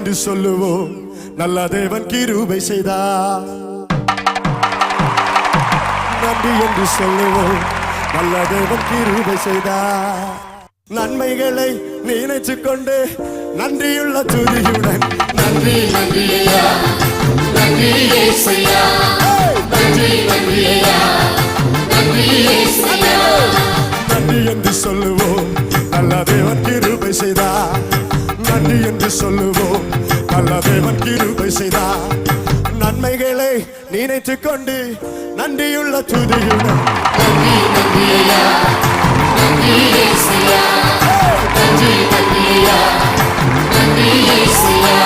என்று சொல்லுவோம். நல்ல தேவன் கிருபை செய்தார். நன்றி என்று சொல்லுவோம். நல்ல தேவன் கிருபை செய்தார். நன்மைகளை நினைத்துக் கொண்டு நன்றியுள்ள துதியுடன் நன்றி நன்றி ஐயா, நன்றி இயேசையா, நன்றி நன்றி ஐயா, நன்றி இயேசையா. நன்றி என்று சொல்லுவோம். நல்ல தேவன் கிருபை செய்தார். நன்றி என்று சொல்லுவோம். நல்ல தேவன் கிருபை செய்தார். நன்மைகளை நினைத்துக் கொண்டு நன்றியுள்ள துதியுடன் நன்றி நன்றி ஐயா, நன்றி இயேசையா, நன்றி நன்றி ஐயா, நன்றி இயேசையா.